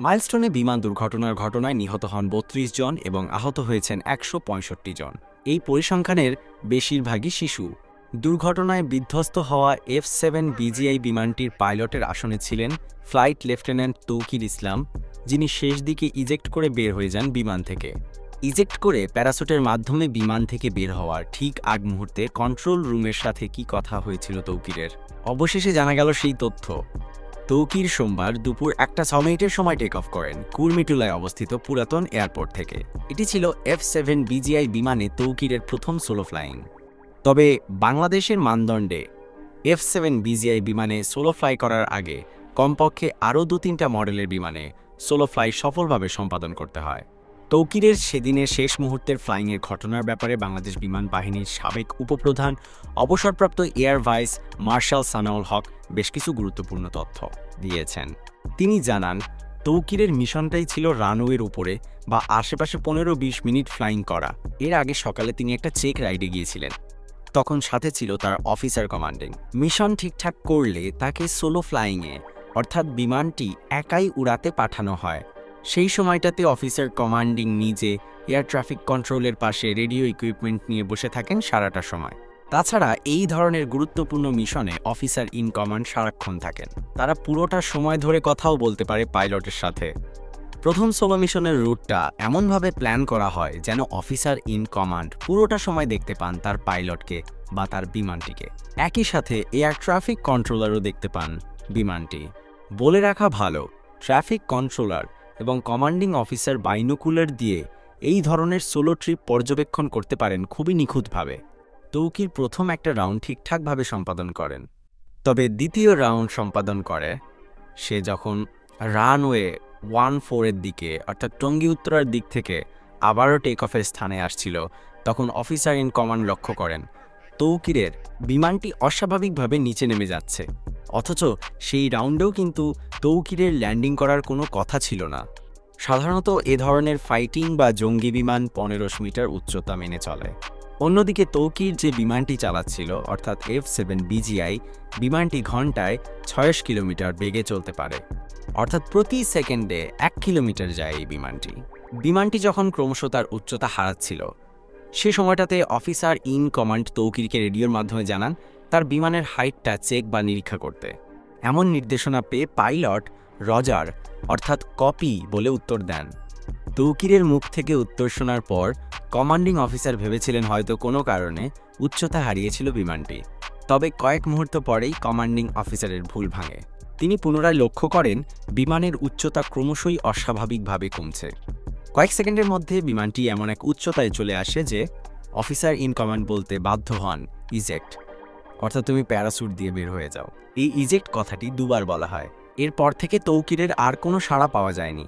মাইলস্টোনে বিমান দুর্ঘটনার ঘটনায় নিহত হন ৩২ জন এবং আহত হয়েছেন ১৬৫ জন। এই পরিসংখ্যানের বেশিরভাগই শিশু। দুর্ঘটনায় বিধ্বস্ত হওয়া F-7 বিজিআই বিমানটির পাইলটের আসনে ছিলেন ফ্লাইট লেফটেন্যান্ট তৌকির ইসলাম, যিনি শেষ দিকে ইজেক্ট করে বের হয়ে যান বিমান থেকে। ইজেক্ট করে প্যারাসুটের মাধ্যমে বিমান থেকে বের হওয়ার ঠিক আগ মুহূর্তে কন্ট্রোল রুমের সাথে কি কথা হয়েছিল তৌকিরের। অবশেষে জানা গেল সেই তথ্য। তৌকির সোমবার দুপুর ১টা ৬ মিনিটের সময় টেক অফ করেন কুর্মিটোলায় অবস্থিত পুরাতন এয়ারপোর্ট থেকে। এটি ছিল F-7 বিজিআই বিমানে তৌকিরের প্রথম সোলো ফ্লাইং। তবে বাংলাদেশের মানদণ্ডে F-7 বিজিআই বিমানে সোলো ফ্লাই করার আগে কমপক্ষে আরও ২-৩টা মডেলের বিমানে সোলো ফ্লাই সফলভাবে সম্পাদন করতে হয়। তৌকিরের সেদিনের শেষ মুহূর্তের ফ্লাইংয়ের ঘটনার ব্যাপারে বাংলাদেশ বিমান বাহিনীর সাবেক উপপ্রধান অবসরপ্রাপ্ত এয়ার ভাইস মার্শাল সানাউল হক বেশ কিছু গুরুত্বপূর্ণ তথ্য দিয়েছেন। তিনি জানান, তৌকিরের মিশনটাই ছিল রানওয়ের উপরে বা আশেপাশে ১৫-২০ মিনিট ফ্লাইং করা। এর আগে সকালে তিনি একটা চেক রাইডে গিয়েছিলেন, তখন সাথে ছিল তার অফিসার কমান্ডিং। মিশন ঠিকঠাক করলে তাকে সোলো ফ্লাইংয়ে অর্থাৎ বিমানটি একাই উড়াতে পাঠানো হয়। সেই সময়টাতে অফিসার কমান্ডিং নিজে এয়ার ট্রাফিক কন্ট্রোলের পাশে রেডিও ইকুইপমেন্ট নিয়ে বসে থাকেন সারাটা সময়। তাছাড়া এই ধরনের গুরুত্বপূর্ণ মিশনে অফিসার ইন কমান্ড সারাক্ষণ থাকেন। তারা পুরোটা সময় ধরে কথাও বলতে পারে পাইলটের সাথে। প্রথম সোলো মিশনের রুটটা এমনভাবে প্ল্যান করা হয় যেন অফিসার ইন কমান্ড পুরোটা সময় দেখতে পান তার পাইলটকে বা তার বিমানটিকে। একই সাথে এয়ার ট্রাফিক কন্ট্রোলারও দেখতে পান বিমানটি। বলে রাখা ভালো, ট্রাফিক কন্ট্রোলার এবং কমান্ডিং অফিসার বাইনোকুলার দিয়ে এই ধরনের সোলো ট্রিপ পর্যবেক্ষণ করতে পারেন খুবই নিখুঁতভাবে। তৌকির প্রথম একটা রাউন্ড ঠিকঠাকভাবে সম্পাদন করেন, তবে দ্বিতীয় রাউন্ড সম্পাদন করে সে যখন রানওয়ে 14-এর দিকে অর্থাৎ টঙ্গী উত্তরার দিক থেকে আবারও টেক অফের স্থানে আসছিল, তখন অফিসার ইন কমান্ড লক্ষ্য করেন তৌকিরের বিমানটি অস্বাভাবিকভাবে নিচে নেমে যাচ্ছে। অথচ সেই রাউন্ডেও কিন্তু তৌকিরের ল্যান্ডিং করার কোনো কথা ছিল না। সাধারণত এ ধরনের ফাইটিং বা জঙ্গি বিমান ১৫০০ মিটার উচ্চতা মেনে চলে। অন্যদিকে তৌকির যে বিমানটি চালাচ্ছিল অর্থাৎ F-7 বিজিআই বিমানটি ঘন্টায় ৬০ কিলোমিটার বেগে চলতে পারে, অর্থাৎ প্রতি সেকেন্ডে ১ কিলোমিটার যায় এই বিমানটি যখন ক্রমশ তার উচ্চতা হারাচ্ছিল, সে সময়টাতে অফিসার ইন কমান্ড তৌকিরকে রেডিওর মাধ্যমে জানান তার বিমানের হাইটটা চেক বা নিরীক্ষা করতে। এমন নির্দেশনা পেয়ে পাইলট রজার অর্থাৎ কপি বলে উত্তর দেন। তৌকিরের মুখ থেকে উত্তর শোনার পর কমান্ডিং অফিসার ভেবেছিলেন হয়তো কোনো কারণে উচ্চতা হারিয়েছিল বিমানটি। তবে কয়েক মুহূর্ত পরেই কমান্ডিং অফিসারের ভুল ভাঙে। তিনি পুনরায় লক্ষ্য করেন বিমানের উচ্চতা ক্রমশই অস্বাভাবিকভাবে কমছে। কয়েক সেকেন্ডের মধ্যে বিমানটি এমন এক উচ্চতায় চলে আসে যে অফিসার ইন কমান্ড বলতে বাধ্য হন ইজেক্ট, অর্থাৎ তুমি প্যারাসুট দিয়ে বের হয়ে যাও। এই ইজেক্ট কথাটি দুবার বলা হয়। এরপর থেকে তৌকিরের আর কোনো সাড়া পাওয়া যায়নি।